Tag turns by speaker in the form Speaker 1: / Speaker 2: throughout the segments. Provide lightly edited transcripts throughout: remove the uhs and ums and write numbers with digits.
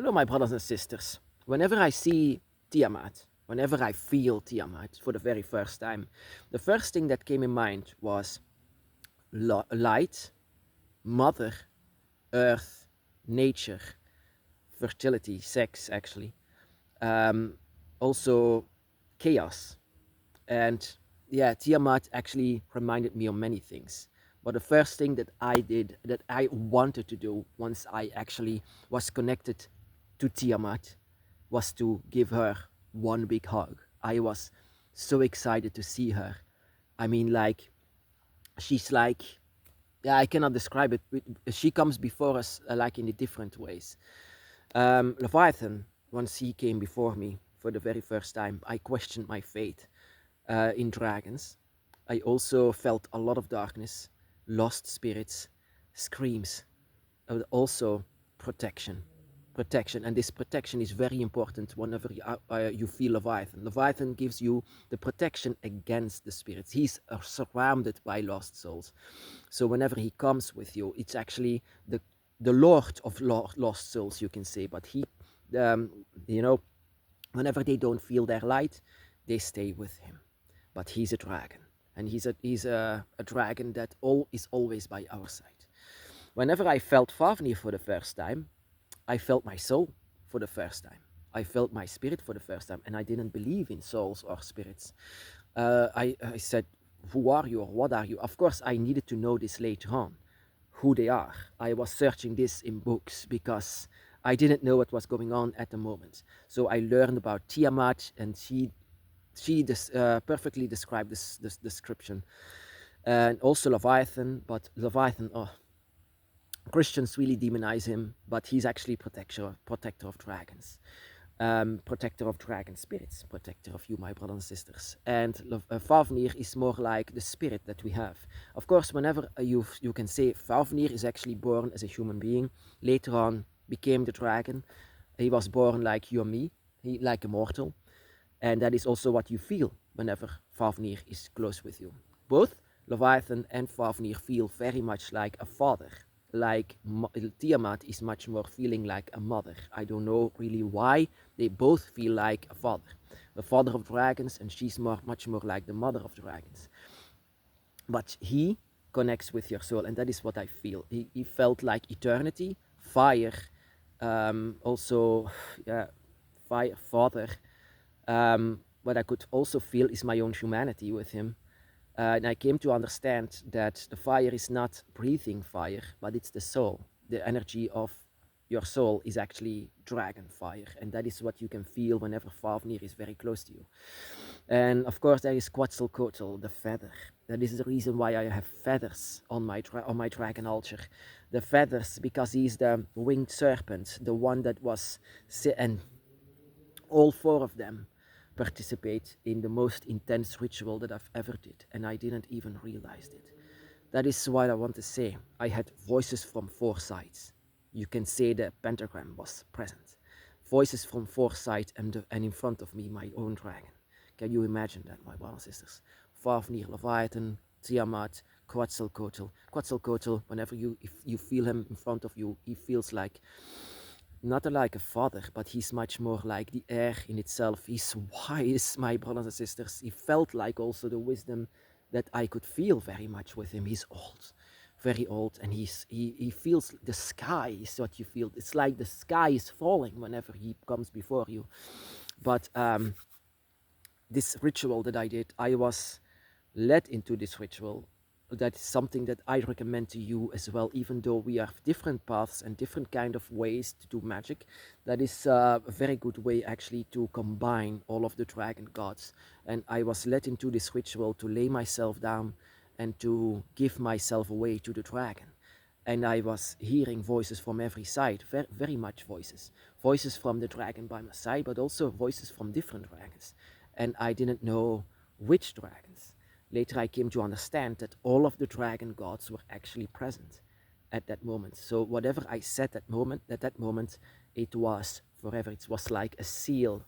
Speaker 1: Hello, my brothers and sisters. Whenever I see Tiamat, whenever I feel Tiamat for the very first time, the first thing that came in mind was light, mother, earth, nature, fertility, sex, actually. Also, chaos. And yeah, Tiamat actually reminded me of many things. But the first thing that I did, that I wanted to do once I actually was connected to Tiamat, was to give her one big hug. I was so excited to see her. I mean, like, she's like, yeah, I cannot describe it. She comes before us like in the different ways. Leviathan, once he came before me for the very first time, I questioned my faith in dragons. I also felt a lot of darkness, lost spirits, screams, also protection. Protection, and this protection is very important whenever you feel Leviathan. Leviathan gives you the protection against the spirits. He's surrounded by lost souls. So whenever he comes with you, it's actually the Lord of lost souls, you can say. But he, you know, whenever they don't feel their light, they stay with him. But he's a dragon, and he's a dragon that is always by our side. Whenever I felt Fafnir for the first time, I felt my soul for the first time. I felt my spirit for the first time, and I didn't believe in souls or spirits. I said, who are you or what are you? Of course, I needed to know this later on, who they are. I was searching this in books because I didn't know what was going on at the moment. So I learned about Tiamat, and she perfectly described this description. And also Leviathan, but Leviathan, oh, Christians really demonize him, but he's actually protector of dragons, protector of dragon spirits, protector of you, my brothers and sisters. And Fafnir is more like the spirit that we have. Of course, whenever you can say Fafnir is actually born as a human being, later on became the dragon. He was born like you and me, like a mortal. And that is also what you feel whenever Fafnir is close with you. Both Leviathan and Fafnir feel very much like a father. Like Tiamat is much more feeling like a mother. I don't know really why. They both feel like a father. The father of dragons, and she's much more like the mother of dragons. But he connects with your soul, and that is what I feel. He felt like eternity, fire, also, yeah, fire, father. What I could also feel is my own humanity with him. And I came to understand that the fire is not breathing fire, but it's the soul. The energy of your soul is actually dragon fire. And that is what you can feel whenever Fafnir is very close to you. And of course, there is Quetzalcoatl, the feather. That is the reason why I have feathers on my dragon altar. The feathers, because he's the winged serpent, the one that was... And all four of them participate in the most intense ritual that I've ever did, and I didn't even realize it. That is what I want to say. I had voices from four sides. You can say the pentagram was present. Voices from four sides, and in front of me, my own dragon. Can you imagine that, my brothers and sisters? Fafnir, Leviathan, Tiamat, Quetzalcoatl. Quetzalcoatl, whenever if you feel him in front of you, he feels like not like a father, but he's much more like the air in itself. He's wise, my brothers and sisters. He felt like also the wisdom that I could feel very much with him. He's old, very old, and he feels the sky is what you feel. It's like the sky is falling whenever he comes before you. But this ritual that I did, I was led into this ritual. That is something that I recommend to you as well, even though we have different paths and different kind of ways to do magic. That is a very good way actually to combine all of the dragon gods. And I was led into this ritual to lay myself down and to give myself away to the dragon. And I was hearing voices from every side, very, very much voices. Voices from the dragon by my side, but also voices from different dragons. And I didn't know which dragons. Later I came to understand that all of the dragon gods were actually present at that moment. So whatever I said at that moment, it was forever. It was like a seal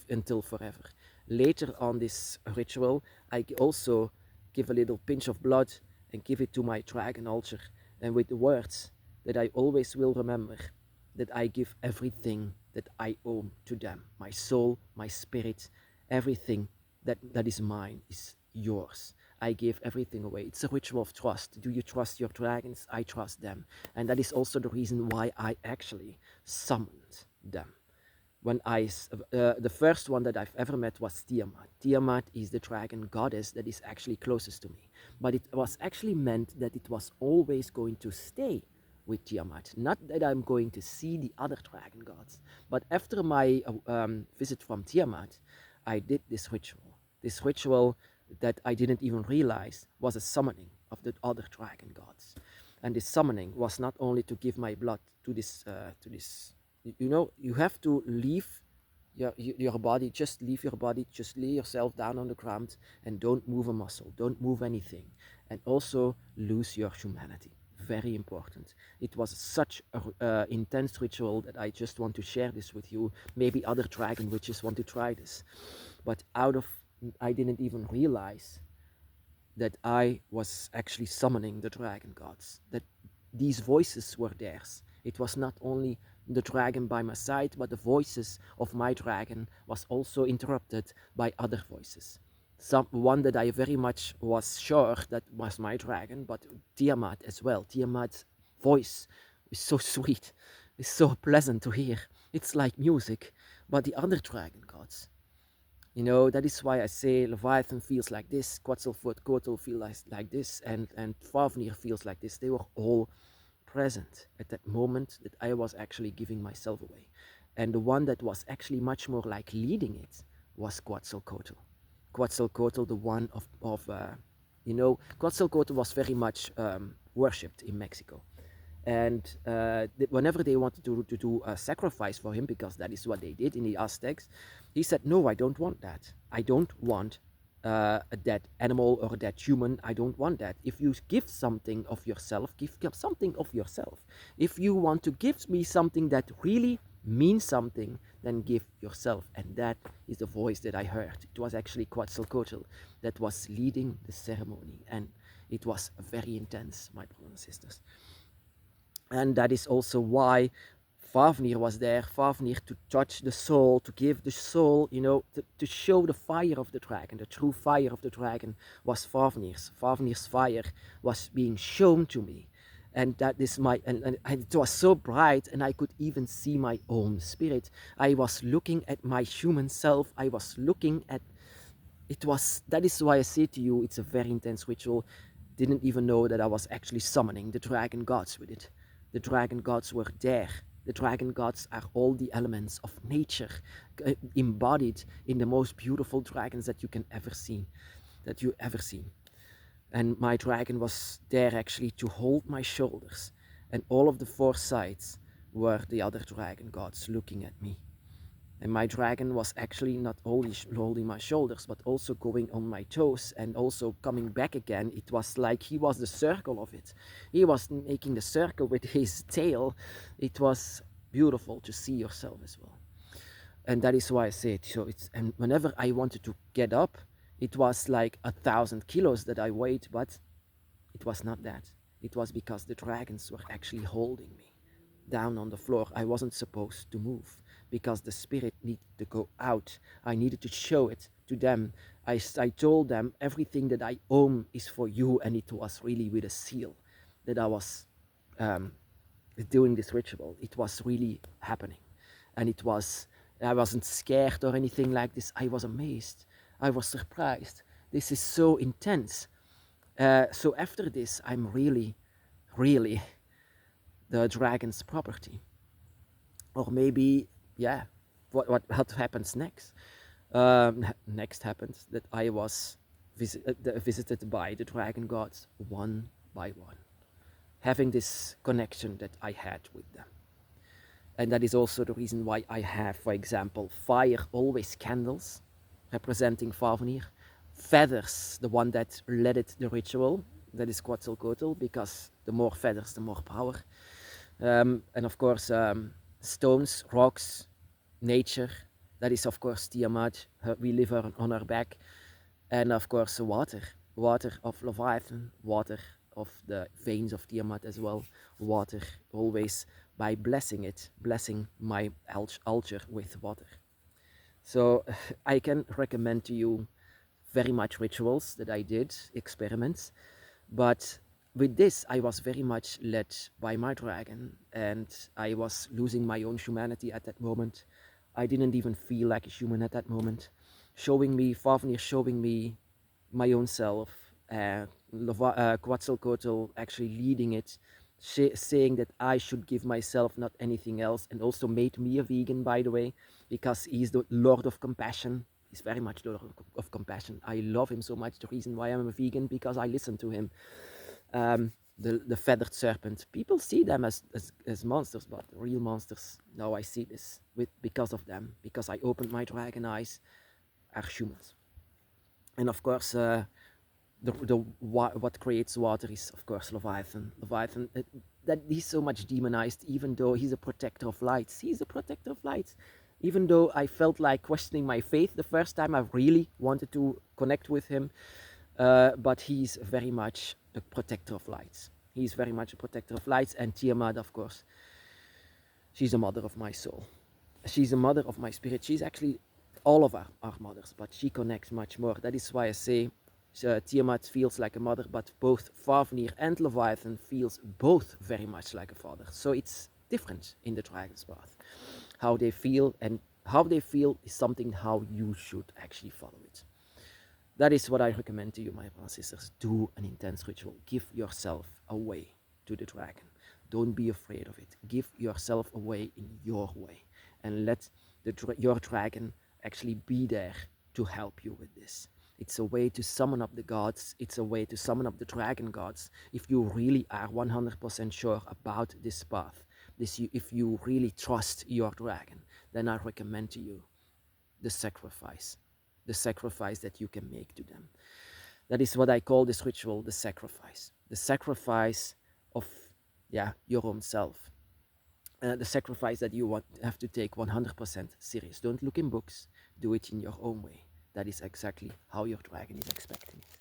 Speaker 1: until forever. Later on this ritual, I also give a little pinch of blood and give it to my dragon altar, and with the words that I always will remember. that I give everything that I own to them. My soul, my spirit, everything that is mine is yours. I give everything away. It's a ritual of trust. Do you trust your dragons? I trust them. And that is also the reason why I actually summoned them. The first one that I've ever met was Tiamat. Tiamat is the dragon goddess that is actually closest to me. But it was actually meant that it was always going to stay with Tiamat. Not that I'm going to see the other dragon gods. But after my visit from Tiamat, I did this ritual. This ritual that I didn't even realize was a summoning of the other dragon gods. And this summoning was not only to give my blood to this you have to leave your body, just leave your body, just lay yourself down on the ground and don't move a muscle, don't move anything, and also lose your humanity. Very important. It was such an intense ritual that I just want to share this with you. Maybe other dragon witches want to try this, but I didn't even realize that I was actually summoning the dragon gods, that these voices were theirs. It was not only the dragon by my side, but the voices of my dragon was also interrupted by other voices. One that I very much was sure that was my dragon, but Tiamat as well. Tiamat's voice is so sweet, it's so pleasant to hear. It's like music, but the other dragon gods, that is why I say Leviathan feels like this, Quetzalcoatl feels like this, and Fafnir feels like this. They were all present at that moment that I was actually giving myself away. And the one that was actually much more like leading it was Quetzalcoatl. Quetzalcoatl, the one Quetzalcoatl was very much worshipped in Mexico. And whenever they wanted to do a sacrifice for him, because that is what they did in the Aztecs, he said, no, I don't want that. I don't want a dead animal or a dead human. I don't want that. If you give something of yourself, give something of yourself. If you want to give me something that really means something, then give yourself. And that is the voice that I heard. It was actually Quetzalcoatl that was leading the ceremony. And it was very intense, my brothers and sisters. And that is also why Fafnir was there. Fafnir to touch the soul, to give the soul, to show the fire of the dragon. The true fire of the dragon was Fafnir's. Fafnir's fire was being shown to me. And that is and it was so bright, and I could even see my own spirit. I was looking at my human self. I was looking at, that is why I say to you, it's a very intense ritual. Didn't even know that I was actually summoning the dragon gods with it. The dragon gods were there. The dragon gods are all the elements of nature embodied in the most beautiful dragons that you ever seen. And my dragon was there actually to hold my shoulders. And all of the four sides were the other dragon gods looking at me. And my dragon was actually not only holding my shoulders, but also going on my toes and also coming back again. It was like he was the circle of it. He was making the circle with his tail. It was beautiful to see yourself as well. And that is why I say it. So and whenever I wanted to get up, it was like 1,000 kilos that I weighed, but it was not that. It was because the dragons were actually holding me down on the floor. I wasn't supposed to move, because the spirit needed to go out. I needed to show it to them. I told them everything that I own is for you, and it was really with a seal that I was doing this ritual. It was really happening, and I wasn't scared or anything like this. I was amazed. I was surprised. This is so intense. So after this, I'm really, really the dragon's property. Or maybe, yeah, what happens next? Next happened that I was visited by the dragon gods one by one, having this connection that I had with them. And that is also the reason why I have, for example, fire, always candles, representing Fafnir, feathers, the one that led it the ritual, that is Quetzalcoatl, because the more feathers, the more power. And of course, stones, rocks, nature, that is of course Tiamat. We live on her back. And of course water of Leviathan, water of the veins of Tiamat as well, water always by blessing my altar with water. So I can recommend to you very much rituals that I did, experiments, but with this I was very much led by my dragon, and I was losing my own humanity at that moment. I didn't even feel like a human at that moment. Fafnir showing me my own self, Quetzalcoatl actually leading it, saying that I should give myself, not anything else, and also made me a vegan, by the way, because he's the Lord of Compassion. He's very much Lord of Compassion. I love him so much. The reason why I'm a vegan, because I listen to him. The feathered serpent. People see them as monsters, but real monsters. Now I see this because of them, because I opened my dragon eyes, are humans. And of course, what creates water is of course Leviathan. Leviathan, that he's so much demonized, even though he's a protector of lights. He's a protector of lights. Even though I felt like questioning my faith the first time I really wanted to connect with him, but he's very much a protector of lights. He's very much a protector of lights. And Tiamat, of course, she's a mother of my soul. She's a mother of my spirit. She's actually all of our mothers, but she connects much more. That is why I say Tiamat feels like a mother, but both Fafnir and Leviathan feels both very much like a father. So it's different in the Dragon's Bath. How they feel, and how they feel is something how you should actually follow it. That is what I recommend to you, my brothers and sisters. Do an intense ritual. Give yourself away to the dragon. Don't be afraid of it. Give yourself away in your way, and let your dragon actually be there to help you with this. It's a way to summon up the gods. It's a way to summon up the dragon gods. If you really are 100% sure about this path, if you really trust your dragon, then I recommend to you the sacrifice that you can make to them. That is what I call this ritual, the sacrifice of your own self. The sacrifice that you have to take 100% serious. Don't look in books, do it in your own way. That is exactly how your dragon is expecting it.